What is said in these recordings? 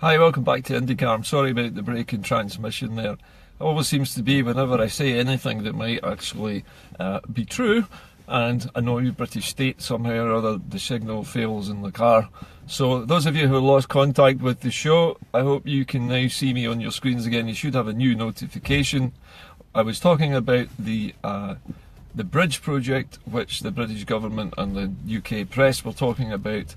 Hi, welcome back to Indycar. I'm sorry about the break in transmission there. It always seems to be whenever I say anything that might actually be true and annoy the British state somehow or other, the signal fails in the car. So those of you who lost contact with the show, I hope you can now see me on your screens again. You should have a new notification. I was talking about the bridge project which the British government and the UK press were talking about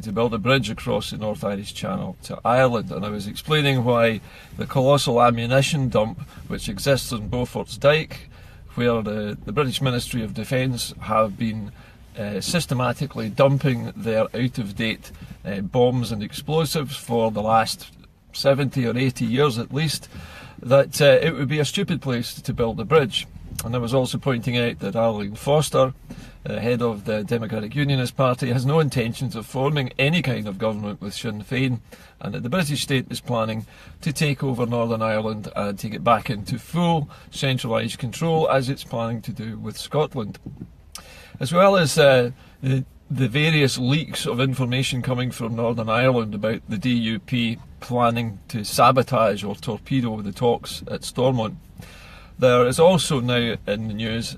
to build a bridge across the North Irish Channel to Ireland, and I was explaining why the colossal ammunition dump which exists on Beaufort's Dyke, where the British Ministry of Defence have been systematically dumping their out-of-date bombs and explosives for the last 70 or 80 years at least, that it would be a stupid place to build a bridge. And I was also pointing out that Arlene Foster, head of the Democratic Unionist Party, has no intentions of forming any kind of government with Sinn Féin, and that the British state is planning to take over Northern Ireland and take it back into full centralised control, as it's planning to do with Scotland. As well as the various leaks of information coming from Northern Ireland about the DUP planning to sabotage or torpedo the talks at Stormont. There is also now in the news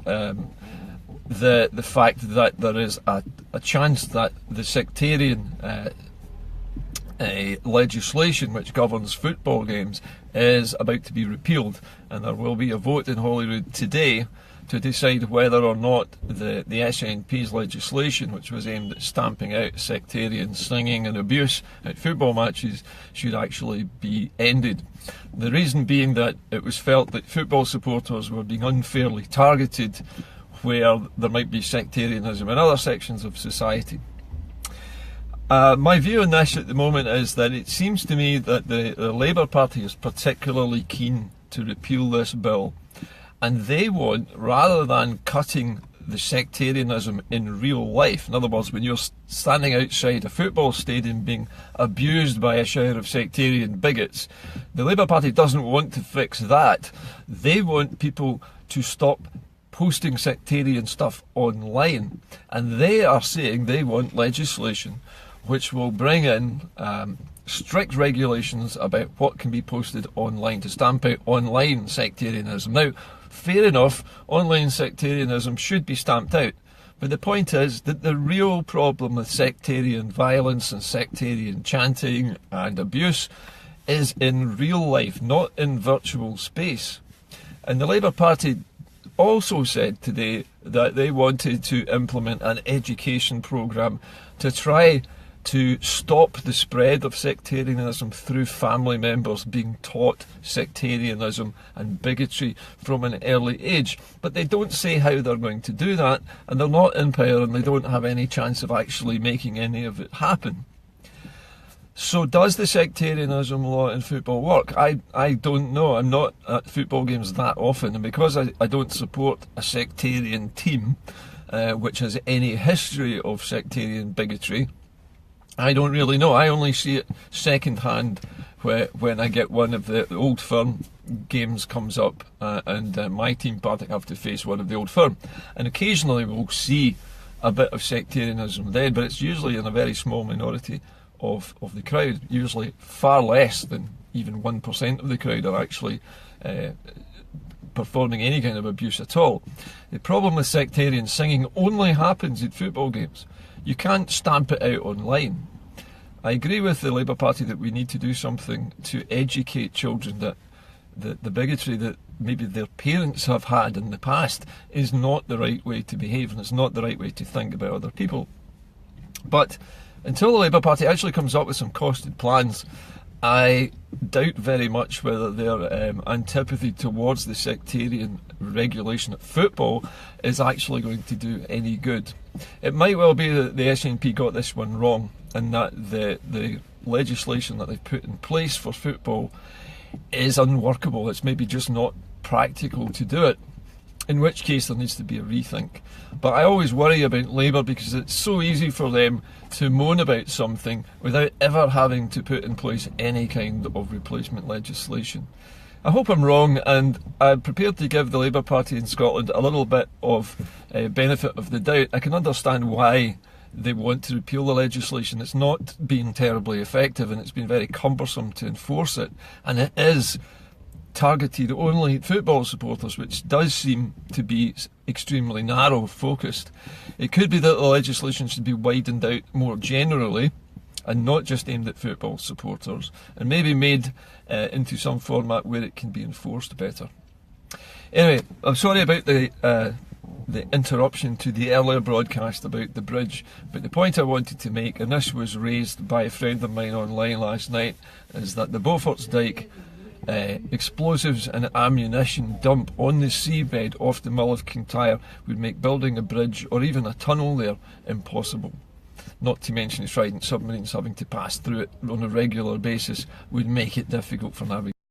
the fact that there is a chance that the sectarian legislation which governs football games is about to be repealed, and there will be a vote in Holyrood today to decide whether or not the SNP's legislation, which was aimed at stamping out sectarian singing and abuse at football matches, should actually be ended. The reason being that it was felt that football supporters were being unfairly targeted where there might be sectarianism in other sections of society. My view on this at the moment is that it seems to me that the Labour Party is particularly keen to repeal this bill, and they want, rather than cutting the sectarianism in real life, in other words, when you're standing outside a football stadium being abused by a shower of sectarian bigots, the Labour Party doesn't want to fix that. They want people to stop posting sectarian stuff online, and they are saying they want legislation which will bring in strict regulations about what can be posted online to stamp out online sectarianism. Now, fair enough, online sectarianism should be stamped out, but the point is that the real problem with sectarian violence and sectarian chanting and abuse is in real life, not in virtual space. And the Labour Party also said today that they wanted to implement an education programme to try to stop the spread of sectarianism through family members being taught sectarianism and bigotry from an early age. But they don't say how they're going to do that, and they're not in power, and they don't have any chance of actually making any of it happen. So does the sectarianism law in football work? I don't know. I'm not at football games that often, and because I don't support a sectarian team which has any history of sectarian bigotry, I don't really know. I only see it second hand when I get one of the Old Firm games comes up and my team Partick have to face one of the Old Firm. And occasionally we'll see a bit of sectarianism then, but it's usually in a very small minority of the crowd. Usually far less than even 1% of the crowd are actually performing any kind of abuse at all. The problem with sectarian singing only happens at football games. You can't stamp it out online. I agree with the Labour Party that we need to do something to educate children that the bigotry that maybe their parents have had in the past is not the right way to behave, and it's not the right way to think about other people. But until the Labour Party actually comes up with some costed plans, I doubt very much whether their antipathy towards the sectarian regulation of football is actually going to do any good. It might well be that the SNP got this one wrong, and that the legislation that they've put in place for football is unworkable. It's maybe just not practical to do it, in which case there needs to be a rethink. But I always worry about Labour because it's so easy for them to moan about something without ever having to put in place any kind of replacement legislation. I hope I'm wrong, and I'm prepared to give the Labour Party in Scotland a little bit of benefit of the doubt. I can understand why they want to repeal the legislation. It's not been terribly effective, and it's been very cumbersome to enforce it, and it is targeted only at football supporters, which does seem to be extremely narrow focused. It could be that the legislation should be widened out more generally and not just aimed at football supporters, and maybe made into some format where it can be enforced better. Anyway, I'm sorry about the interruption to the earlier broadcast about the bridge, but the point I wanted to make, and this was raised by a friend of mine online last night, is that the Beaufort's Dyke explosives and ammunition dump on the seabed off the Mull of Kintyre would make building a bridge or even a tunnel there impossible. Not to mention the Trident submarines having to pass through it on a regular basis would make it difficult for navigation.